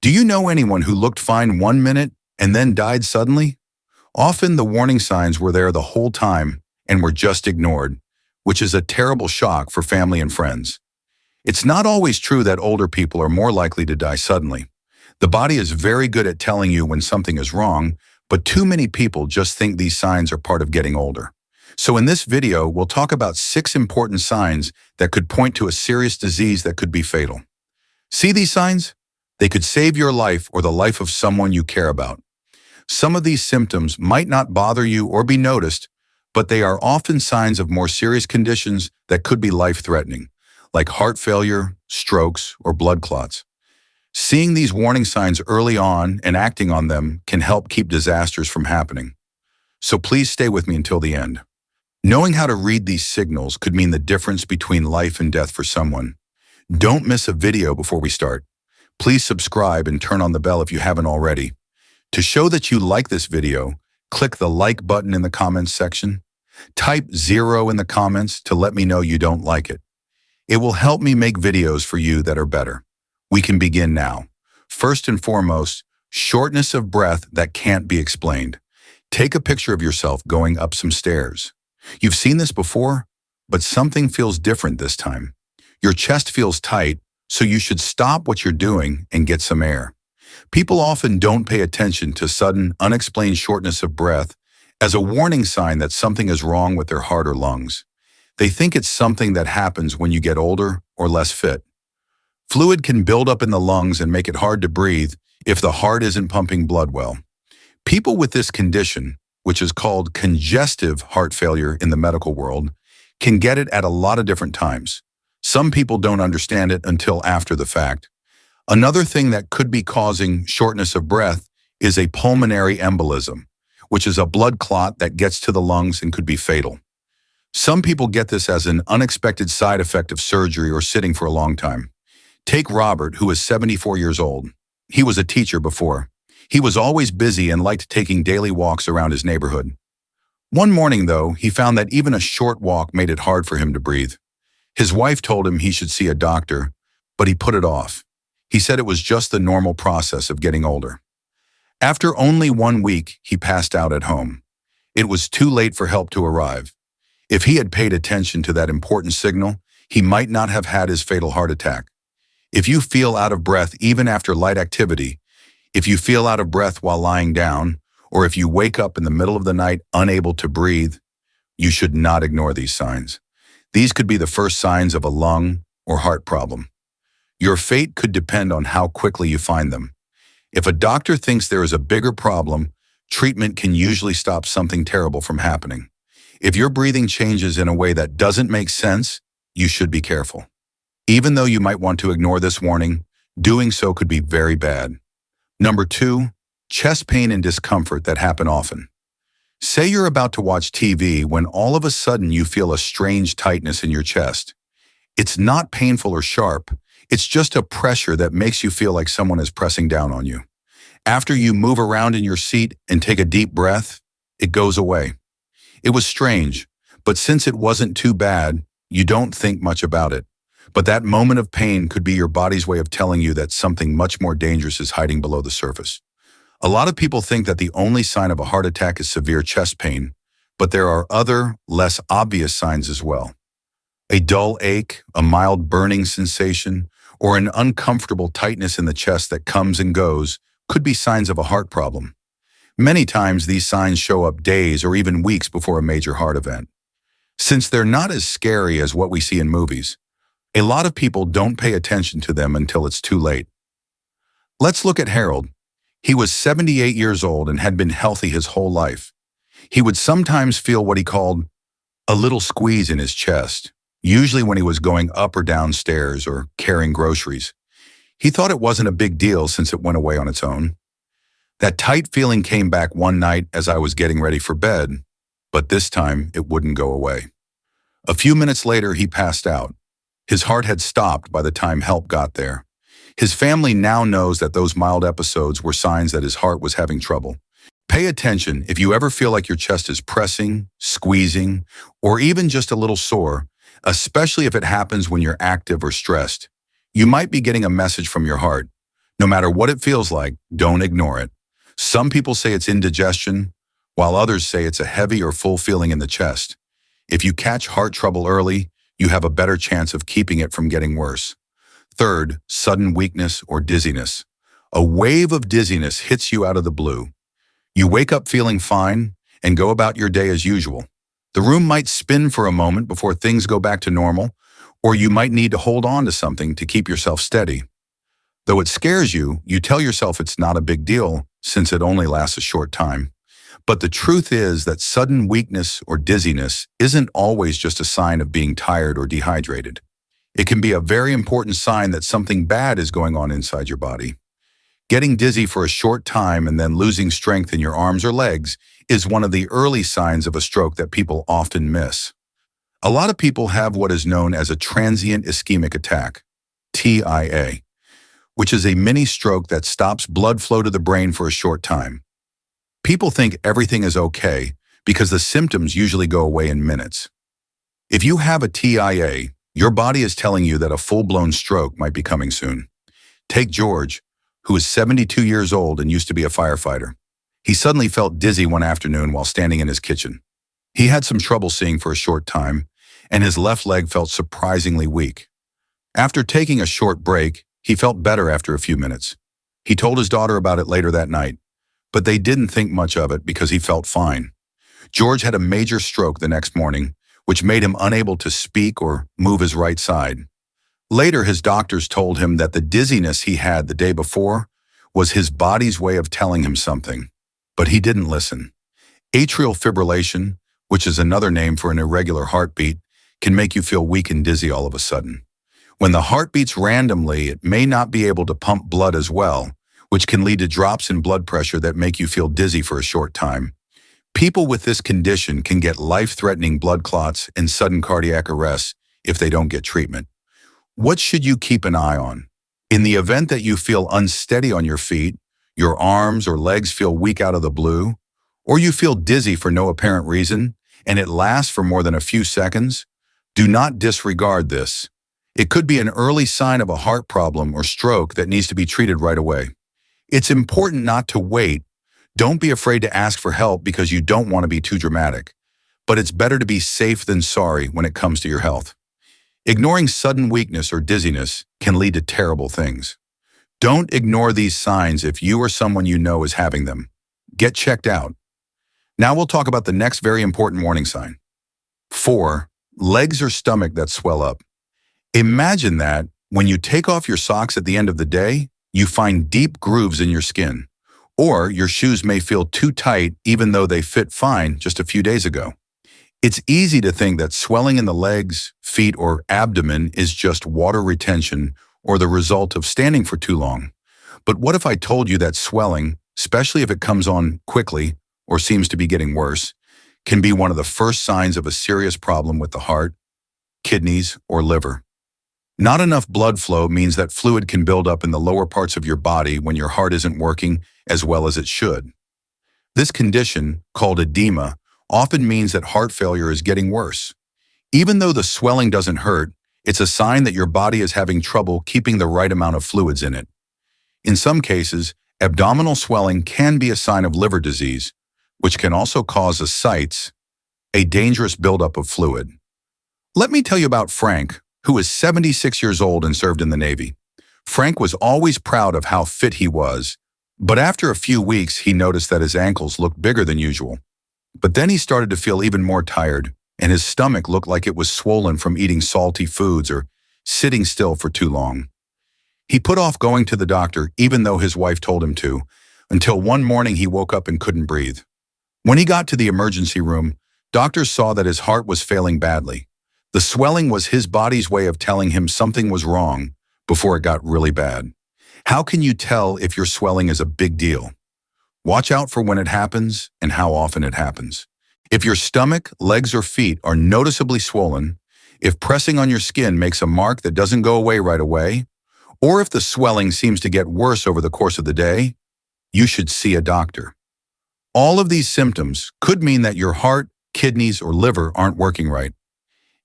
Do you know anyone who looked fine 1 minute and then died suddenly? Often the warning signs were there the whole time and were just ignored, which is a terrible shock for family and friends. It's not always true that older people are more likely to die suddenly. The body is very good at telling you when something is wrong, but too many people just think these signs are part of getting older. So in this video, we'll talk about 6 important signs that could point to a serious disease that could be fatal. See these signs? They could save your life or the life of someone you care about. Some of these symptoms might not bother you or be noticed, but they are often signs of more serious conditions that could be life-threatening, like heart failure, strokes, or blood clots. Seeing these warning signs early on and acting on them can help keep disasters from happening. So please stay with me until the end. Knowing how to read these signals could mean the difference between life and death for someone. Don't miss a video before we start. Please subscribe and turn on the bell if you haven't already. To show that you like this video, click the like button in the comments section. Type 0 in the comments to let me know you don't like it. It will help me make videos for you that are better. We can begin now. First and foremost, shortness of breath that can't be explained. Take a picture of yourself going up some stairs. You've seen this before, but something feels different this time. Your chest feels tight, so you should stop what you're doing and get some air. People often don't pay attention to sudden, unexplained shortness of breath as a warning sign that something is wrong with their heart or lungs. They think it's something that happens when you get older or less fit. Fluid can build up in the lungs and make it hard to breathe if the heart isn't pumping blood well. People with this condition, which is called congestive heart failure in the medical world, can get it at a lot of different times. Some people don't understand it until after the fact. Another thing that could be causing shortness of breath is a pulmonary embolism, which is a blood clot that gets to the lungs and could be fatal. Some people get this as an unexpected side effect of surgery or sitting for a long time. Take Robert, who is 74 years old. He was a teacher before. He was always busy and liked taking daily walks around his neighborhood. One morning, though, he found that even a short walk made it hard for him to breathe. His wife told him he should see a doctor, but he put it off. He said it was just the normal process of getting older. After only 1 week, he passed out at home. It was too late for help to arrive. If he had paid attention to that important signal, he might not have had his fatal heart attack. If you feel out of breath even after light activity, if you feel out of breath while lying down, or if you wake up in the middle of the night unable to breathe, you should not ignore these signs. These could be the first signs of a lung or heart problem. Your fate could depend on how quickly you find them. If a doctor thinks there is a bigger problem, treatment can usually stop something terrible from happening. If your breathing changes in a way that doesn't make sense, you should be careful. Even though you might want to ignore this warning, doing so could be very bad. Number 2, chest pain and discomfort that happen often. Say you're about to watch TV when all of a sudden you feel a strange tightness in your chest. It's not painful or sharp. It's just a pressure that makes you feel like someone is pressing down on you. After you move around in your seat and take a deep breath, it goes away. It was strange, but since it wasn't too bad, you don't think much about it. But that moment of pain could be your body's way of telling you that something much more dangerous is hiding below the surface. A lot of people think that the only sign of a heart attack is severe chest pain, but there are other, less obvious signs as well. A dull ache, a mild burning sensation, or an uncomfortable tightness in the chest that comes and goes could be signs of a heart problem. Many times these signs show up days or even weeks before a major heart event. Since they're not as scary as what we see in movies, a lot of people don't pay attention to them until it's too late. Let's look at Harold. He was 78 years old and had been healthy his whole life. He would sometimes feel what he called a little squeeze in his chest, usually when he was going up or down stairs or carrying groceries. He thought it wasn't a big deal since it went away on its own. That tight feeling came back one night as I was getting ready for bed, but this time it wouldn't go away. A few minutes later, he passed out. His heart had stopped by the time help got there. His family now knows that those mild episodes were signs that his heart was having trouble. Pay attention if you ever feel like your chest is pressing, squeezing, or even just a little sore, especially if it happens when you're active or stressed. You might be getting a message from your heart. No matter what it feels like, don't ignore it. Some people say it's indigestion, while others say it's a heavy or full feeling in the chest. If you catch heart trouble early, you have a better chance of keeping it from getting worse. Third, sudden weakness or dizziness. A wave of dizziness hits you out of the blue. You wake up feeling fine and go about your day as usual. The room might spin for a moment before things go back to normal, or you might need to hold on to something to keep yourself steady. Though it scares you, you tell yourself it's not a big deal since it only lasts a short time. But the truth is that sudden weakness or dizziness isn't always just a sign of being tired or dehydrated. It can be a very important sign that something bad is going on inside your body. Getting dizzy for a short time and then losing strength in your arms or legs is one of the early signs of a stroke that people often miss. A lot of people have what is known as a transient ischemic attack, TIA, which is a mini stroke that stops blood flow to the brain for a short time. People think everything is okay because the symptoms usually go away in minutes. If you have a TIA, your body is telling you that a full-blown stroke might be coming soon. Take George, who is 72 years old and used to be a firefighter. He suddenly felt dizzy one afternoon while standing in his kitchen. He had some trouble seeing for a short time, and his left leg felt surprisingly weak. After taking a short break, he felt better after a few minutes. He told his daughter about it later that night, but they didn't think much of it because he felt fine. George had a major stroke the next morning, which made him unable to speak or move his right side. Later, his doctors told him that the dizziness he had the day before was his body's way of telling him something, but he didn't listen. Atrial fibrillation, which is another name for an irregular heartbeat, can make you feel weak and dizzy all of a sudden. When the heart beats randomly, it may not be able to pump blood as well, which can lead to drops in blood pressure that make you feel dizzy for a short time. People with this condition can get life-threatening blood clots and sudden cardiac arrests if they don't get treatment. What should you keep an eye on? In the event that you feel unsteady on your feet, your arms or legs feel weak out of the blue, or you feel dizzy for no apparent reason, and it lasts for more than a few seconds, do not disregard this. It could be an early sign of a heart problem or stroke that needs to be treated right away. It's important not to wait. Don't be afraid to ask for help because you don't want to be too dramatic. But it's better to be safe than sorry when it comes to your health. Ignoring sudden weakness or dizziness can lead to terrible things. Don't ignore these signs if you or someone you know is having them. Get checked out. Now we'll talk about the next very important warning sign. 4. Legs or stomach that swell up. Imagine that when you take off your socks at the end of the day, you find deep grooves in your skin, or your shoes may feel too tight even though they fit fine just a few days ago. It's easy to think that swelling in the legs, feet, or abdomen is just water retention or the result of standing for too long. But what if I told you that swelling, especially if it comes on quickly or seems to be getting worse, can be one of the first signs of a serious problem with the heart, kidneys, or liver? Not enough blood flow means that fluid can build up in the lower parts of your body when your heart isn't working as well as it should. This condition, called edema, often means that heart failure is getting worse. Even though the swelling doesn't hurt, it's a sign that your body is having trouble keeping the right amount of fluids in it. In some cases, abdominal swelling can be a sign of liver disease, which can also cause ascites, a dangerous buildup of fluid. Let me tell you about Frank, who is 76 years old and served in the Navy. Frank was always proud of how fit he was, but after a few weeks, he noticed that his ankles looked bigger than usual. But then he started to feel even more tired, and his stomach looked like it was swollen from eating salty foods or sitting still for too long. He put off going to the doctor even though his wife told him to, until one morning he woke up and couldn't breathe. When he got to the emergency room, doctors saw that his heart was failing badly. The swelling was his body's way of telling him something was wrong before it got really bad. How can you tell if your swelling is a big deal? Watch out for when it happens and how often it happens. If your stomach, legs, or feet are noticeably swollen, if pressing on your skin makes a mark that doesn't go away right away, or if the swelling seems to get worse over the course of the day, you should see a doctor. All of these symptoms could mean that your heart, kidneys, or liver aren't working right.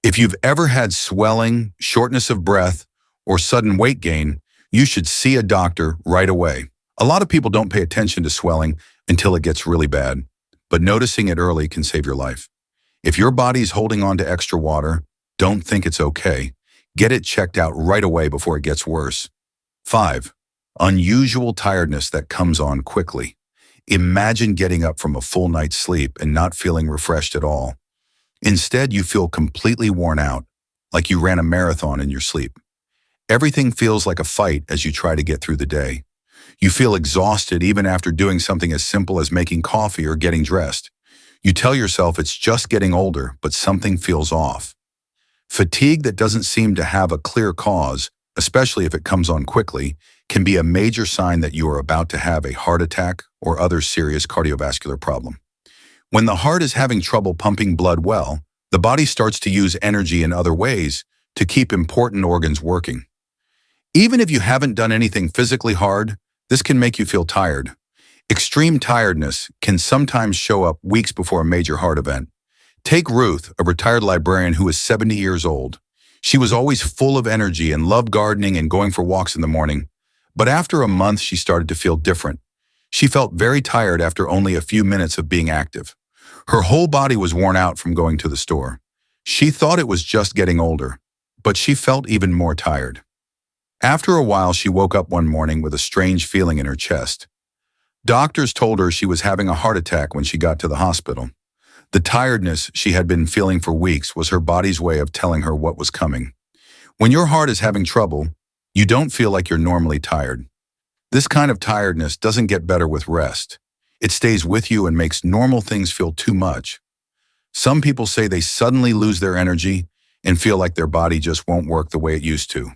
If you've ever had swelling, shortness of breath, or sudden weight gain, You should see a doctor right away. A lot of people don't pay attention to swelling until it gets really bad, but noticing it early can save your life. If your body's holding on to extra water, don't think it's okay. Get it checked out right away before it gets worse. 5. Unusual tiredness that comes on quickly. Imagine getting up from a full night's sleep and not feeling refreshed at all. Instead, you feel completely worn out, like you ran a marathon in your sleep. Everything feels like a fight as you try to get through the day. You feel exhausted even after doing something as simple as making coffee or getting dressed. You tell yourself it's just getting older, but something feels off. Fatigue that doesn't seem to have a clear cause, especially if it comes on quickly, can be a major sign that you are about to have a heart attack or other serious cardiovascular problem. When the heart is having trouble pumping blood well, the body starts to use energy in other ways to keep important organs working. Even if you haven't done anything physically hard, this can make you feel tired. Extreme tiredness can sometimes show up weeks before a major heart event. Take Ruth, a retired librarian who is 70 years old. She was always full of energy and loved gardening and going for walks in the morning. But after a month, she started to feel different. She felt very tired after only a few minutes of being active. Her whole body was worn out from going to the store. She thought it was just getting older, but she felt even more tired. After a while, she woke up one morning with a strange feeling in her chest. Doctors told her she was having a heart attack when she got to the hospital. The tiredness she had been feeling for weeks was her body's way of telling her what was coming. When your heart is having trouble, you don't feel like you're normally tired. This kind of tiredness doesn't get better with rest. It stays with you and makes normal things feel too much. Some people say they suddenly lose their energy and feel like their body just won't work the way it used to.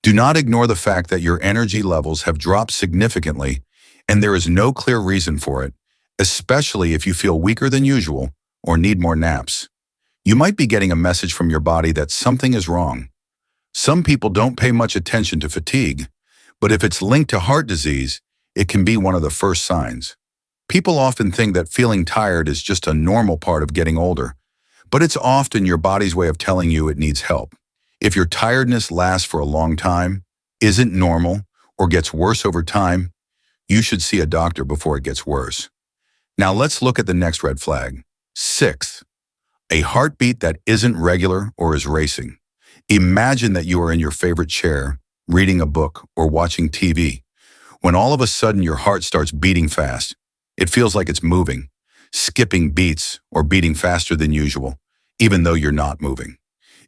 Do not ignore the fact that your energy levels have dropped significantly and there is no clear reason for it, especially if you feel weaker than usual or need more naps. You might be getting a message from your body that something is wrong. Some people don't pay much attention to fatigue, but if it's linked to heart disease, it can be one of the first signs. People often think that feeling tired is just a normal part of getting older, but it's often your body's way of telling you it needs help. If your tiredness lasts for a long time, isn't normal, or gets worse over time, you should see a doctor before it gets worse. Now let's look at the next red flag. 6th, a heartbeat that isn't regular or is racing. Imagine that you are in your favorite chair, reading a book or watching TV, when all of a sudden your heart starts beating fast. It feels like it's moving, skipping beats or beating faster than usual, even though you're not moving.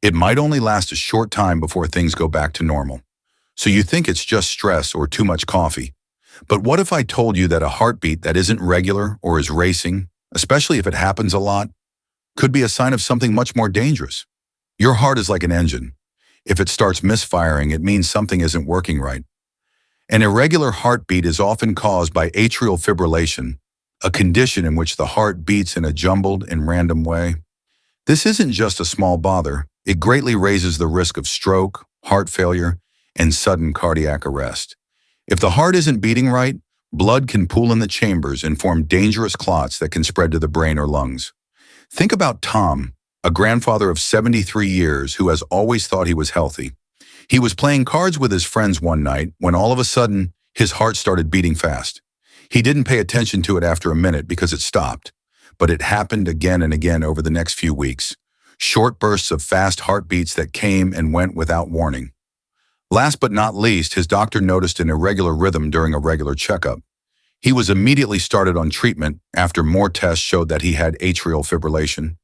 It might only last a short time before things go back to normal. So you think it's just stress or too much coffee. But what if I told you that a heartbeat that isn't regular or is racing, especially if it happens a lot, could be a sign of something much more dangerous? Your heart is like an engine. If it starts misfiring, it means something isn't working right. An irregular heartbeat is often caused by atrial fibrillation, a condition in which the heart beats in a jumbled and random way. This isn't just a small bother. It greatly raises the risk of stroke, heart failure, and sudden cardiac arrest. If the heart isn't beating right, blood can pool in the chambers and form dangerous clots that can spread to the brain or lungs. Think about Tom, a grandfather of 73 years who has always thought he was healthy. He was playing cards with his friends one night when all of a sudden his heart started beating fast. He didn't pay attention to it after a minute because it stopped, but it happened again and again over the next few weeks. Short bursts of fast heartbeats that came and went without warning. Last but not least, his doctor noticed an irregular rhythm during a regular checkup. He was immediately started on treatment after more tests showed that he had atrial fibrillation.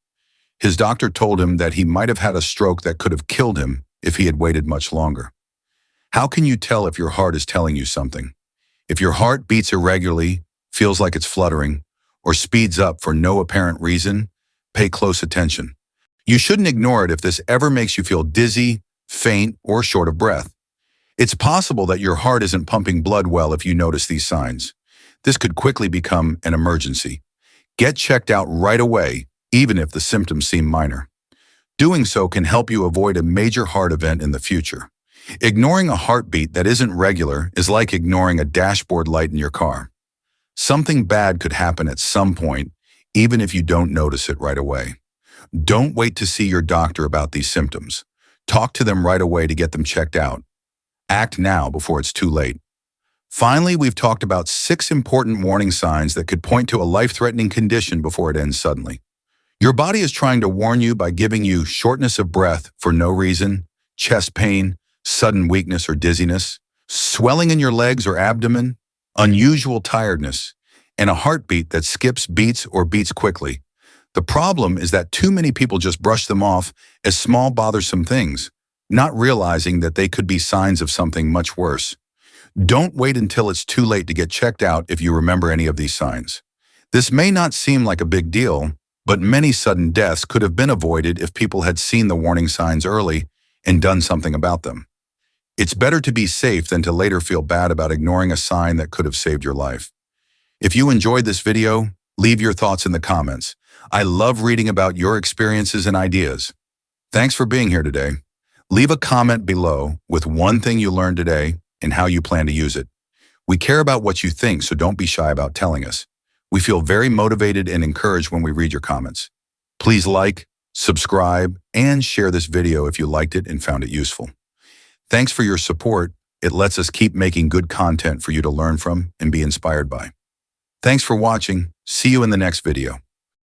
His doctor told him that he might have had a stroke that could have killed him if he had waited much longer. How can you tell if your heart is telling you something? If your heart beats irregularly, feels like it's fluttering, or speeds up for no apparent reason, pay close attention. You shouldn't ignore it if this ever makes you feel dizzy, faint, or short of breath. It's possible that your heart isn't pumping blood well if you notice these signs. This could quickly become an emergency. Get checked out right away, even if the symptoms seem minor. Doing so can help you avoid a major heart event in the future. Ignoring a heartbeat that isn't regular is like ignoring a dashboard light in your car. Something bad could happen at some point, even if you don't notice it right away. Don't wait to see your doctor about these symptoms. Talk to them right away to get them checked out. Act now before it's too late. Finally, we've talked about 6 important warning signs that could point to a life-threatening condition before it ends suddenly. Your body is trying to warn you by giving you shortness of breath for no reason, chest pain, sudden weakness or dizziness, swelling in your legs or abdomen, unusual tiredness, and a heartbeat that skips beats or beats quickly. The problem is that too many people just brush them off as small bothersome things, not realizing that they could be signs of something much worse. Don't wait until it's too late to get checked out if you remember any of these signs. This may not seem like a big deal, but many sudden deaths could have been avoided if people had seen the warning signs early and done something about them. It's better to be safe than to later feel bad about ignoring a sign that could have saved your life. If you enjoyed this video, leave your thoughts in the comments. I love reading about your experiences and ideas. Thanks for being here today. Leave a comment below with one thing you learned today and how you plan to use it. We care about what you think, so don't be shy about telling us. We feel very motivated and encouraged when we read your comments. Please like, subscribe, and share this video if you liked it and found it useful. Thanks for your support. It lets us keep making good content for you to learn from and be inspired by. Thanks for watching. See you in the next video.